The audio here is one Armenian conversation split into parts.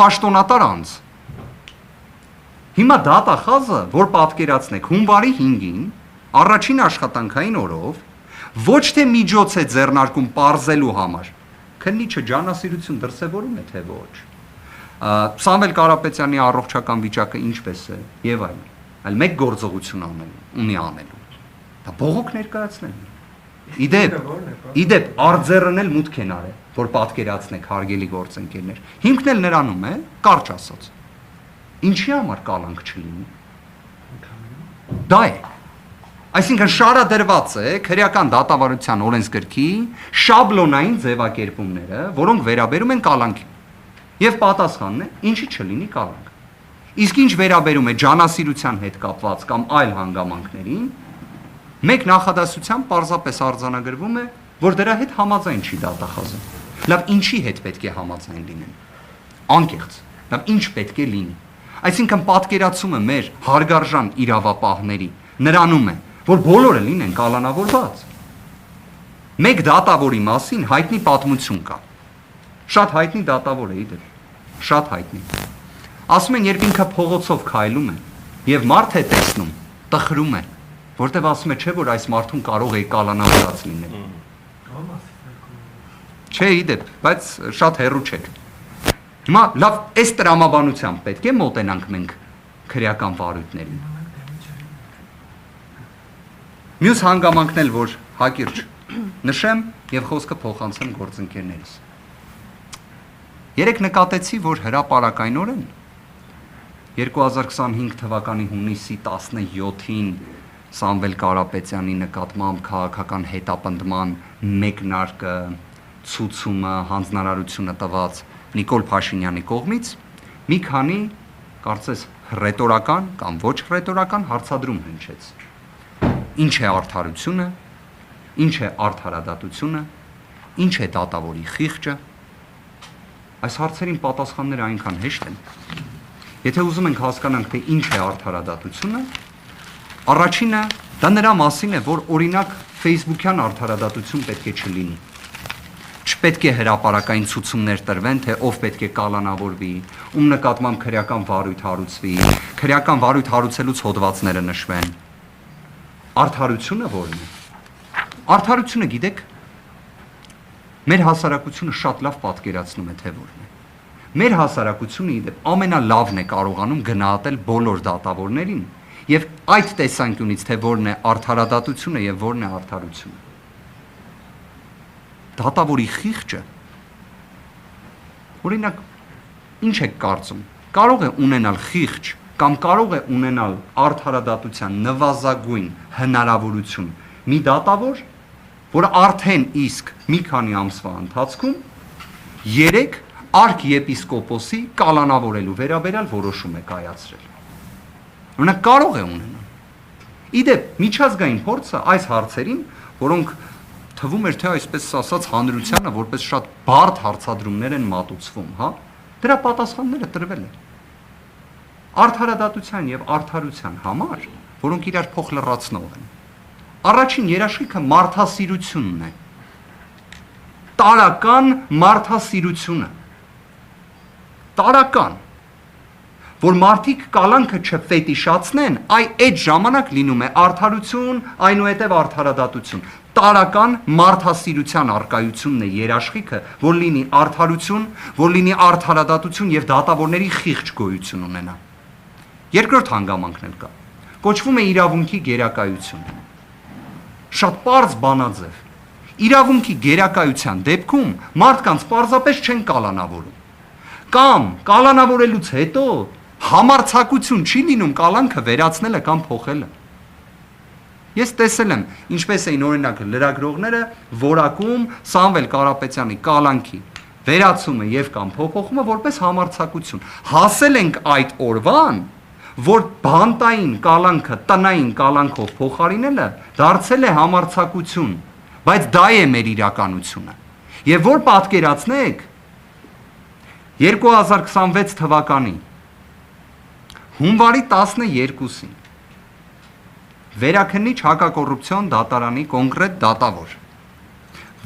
պաշտոնատար անձ։ Հիմա դատախազը, որ պատկերացնեք հունվարի 5-ին, առաջին աշխատանքային օրով, ոչ թե միջոց է ձեռնարկում պարզելու համար, քննիչը ջանասիրություն դրսևորում է, թե ոչ։ Սամվել Կարապետյանի առողջական վիճակը ինչպես է եւ այլն, այլ մեկ գործողություն ունի անելու։ Դա բողոք ներկայացնելն է։ Իդեպ արձերն էլ մուտք են արել, որ պատկերացնեք հարգելի գործընկերներ։ Հիմքն էլ նրանում է, կարճ ասած։ Ինչի համար կալանք չլինի։ Դա է։ Այսինքն շարադրված է քրեական դատավարության օրենսգրքի շաբլոնային ձևակերպումները, որոնք վերաբերում են կալանքին։ Եվ պատասխանն է, ինչի չլինի կալանք։ Իսկ ինչ վերաբերում է ջանասիրության հետ կապված կամ այլ հանգամանքներին, մեկ նախադասությամբ պարզապես արձանագրվում է, որ դրա հետ համաձայն չի դատախազը։ Լավ, ինչի հետ պետք է համաձայն լինեն։ Անկեղծ, լավ, ինչ պետք է լինի։ Այսինքն պատկերացումը մեր հարգարժան իրավապահների նրանում է, որ բոլորը լինեն կալանավորված։ Մեկ դատավորի մասին հայտնի պատմություն կա։ Շատ հայտնի դատավոր է իդեպ, շատ հայտնի։ Ասում են, երբ ինքը փողոցով քայլում է եւ մարդ է տեսնում, տխրում է, որտեվ ասում է, չէ՞ որ այս մարդուն կարող է կալանավորած լինել։ Չէ, իդեպ, բայց շատ հեռու չեք։ Հիմա լավ, այս տրամաբանությամբ պետք է մոտենանք մենք քրեական վարույթներին։ Մյուս հանգամանքն էլ, որ հակիրճ նշեմ եւ խոսքը փոխանցեմ գործընկերներիս։ Երեք նկատեցի, որ հրապարակայնորեն 2025 թվականի հունիսի 17-ին Սամվել Կարապետյանի նկատմամբ քաղաքական հետապնդման մեկնարկը, ցուցումը, հանձնարարությունը տված Նիկոլ Փաշինյանի կողմից մի քանի, կարծես ռետորական կամ ոչ ռետորական հարցադրում հնչեց։ Ինչ է արդարությունը, ինչ է արդարադատությունը, ինչ է դատավորի խիղճը։ Այս հարցերին պատասխանները այնքան հեշտ են։ Եթե ուզում ենք հասկանանք, թե ինչ է արդարադատությունը, առաջինը դա նրա մասին է, որ օրինակ Facebook-յան արդարադատություն պետք է չլինի։ Չպետք է հրապարակային ցուցումներ տրվեն, թե ով պետք է կալանավորվի, ում նկատմամբ քրեական վարույթ հարուցվի, քրեական վարույթ հարուցելուց հոդվածները նշվեն։ Արդարությունը ո՞րն է։ Արդարությունը, գիտեք, մեր հասարակությունը շատ լավ պատկերացնում է, թե ո՞րն է։ Մեր հասարակությունը իդեպ ամենալավն է կարողանում գնահատել բոլոր դատավորներին եւ այդ տեսանկյունից, թե ո՞րն է արդարադատությունը եւ ո՞րն է արդարությունը։ Դատավորի խիղճը, օրինակ, ինչ եք կարծում, կարող է ունենալ խիղճ կամ կարող է ունենալ արդարադատության նվազագույն հնարավորություն մի դատավոր, որ արդեն իսկ մի քանի ամսվա ընթացքում 3 արքեպիսկոպոսի կալանավորելու վերաբերյալ որոշում է կայացրել։ Օրինակ կարող է ունենալ։ Իդեպ միջազգային փորձը այս հարցերին, որոնք թվում էր, թե այսպես ասած հանրությանը որպես շատ բարդ հարցադրումներ են մատուցվում, հա, դրա պատասխանները տրվել են։ Արդարադատության եւ արդարության համար, որոնք իրար փոխլրացնող են։ Առաջին երաշխիքը մարդասիրությունն է։ Տարական մարդասիրությունը։ Տարական, որ մարդիկ կալանքը չֆետիշացնեն, այդ ժամանակ լինում է արդարություն, այնուհետև արդարադատություն։ Տարական մարդասիրության արկայությունն է երաշխիքը, որ լինի արդարություն, որ լինի արդարադատություն եւ դատավորների խիղճ գոյություն ունենա։ Երկրորդ հանգամանքն էլ կա։ Կոչվում է իրավունքի գերակայություն։ Շատ պարզ բանաձև։ Իրավունքի գերակայության դեպքում մարդկանց պարզապես չեն կալանավորում։ Կամ կալանավորելուց հետո համարձակություն չի լինում կալանքը վերացնելը կամ փոխելը։ Ես տեսել եմ, ինչպես էին օրինակ լրագրողները որակում Սամվել Կարապետյանի կալանքի վերացումը եւ կամ փոփոխումը որպես համարձակություն։ Հասել ենք այդ օրվան, որ բանտային կալանքը տնային կալանքով փոխարինելը դարձել է համարձակություն, բայց դա է մեր իրականությունը։ Եվ որ պատկերացնեք 2026 թվականի հունվարի 12-ին Վերաքննիչ հակակոռուպցիոն դատարանի կոնկրետ դատավոր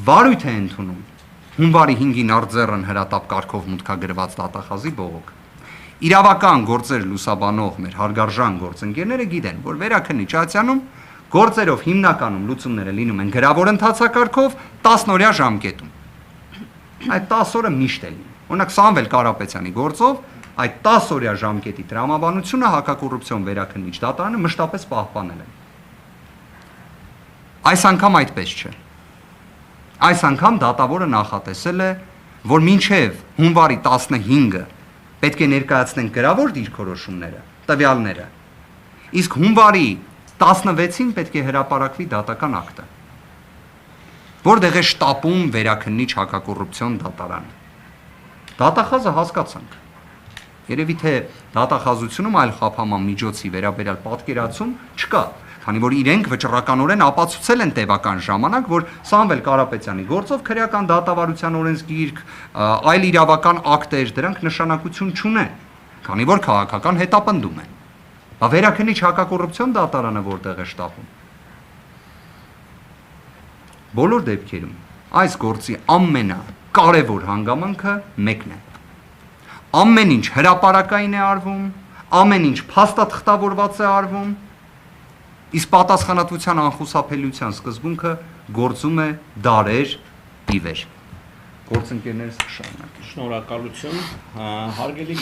վարույթ է ընդունում հունվարի 5-ին արձեռն հրատապ կարգով մուտքագրված դատախազի բողոք։ Իրավական գործեր լուսաբանող մեր հարգարժան գործընկերները գիտեն, որ Վերաքննիչ-Ացյանում գործերով հիմնականում լուծումները լինում են գրավոր ընթացակարգով 10-օրյա ժամկետում։ Այդ 10 օրը միշտ է լինում։ Օրինակ Սամվել Կարապետյանի գործով այդ 10-օրյա ժամկետի տրամաբանությունը հակակոռուպցիոն Վերաքննիչ դատարանը մշտապես պահպանել է։ Այս անգամ այդպես չէ։ Այս անգամ դատավորը նախատեսել է, որ մինչև հունվարի 15-ը պետք է ներկայացնեն գրավոր դիրքորոշումները, տվյալները, իսկ հունվարի 16-ին պետք է հրապարակվի դատական ակտը, որտեղ է շտապում Վերաքննիչ հակակոռուպցիոն դատարանը։ Դատախազը հասկացանք։ Երևի թե դատախազությունում այլ խափաման միջոցի վերաբերյալ պատկերացում չկա, քանի որ իրենք վճռականորեն ապացուցել են տևական ժամանակ, որ Սամվել Կարապետյանի գործով քրեական դատավարության օրենսգիրք, այլ իրավական ակտեր դրանք նշանակություն չունեն, քանի որ քաղաքական հետապնդում են։ Բա Վերաքննիչ հակակոռուպցիոն դատարանը որտեղ է շտապում։ Բոլոր դեպքերում այս գործի ամենակարևոր հանգամանքը մեկն է։ Ամեն ինչ հրապարակային է արվում, ամեն ինչ փաստաթղթավորված է արվում, իսկ պատասխանատվության անխուսափելիության սկզբունքը գործում է դարեր ի վեր։ Գործընկերներս կշարունակեն։ Շնորհակալություն, հարգելի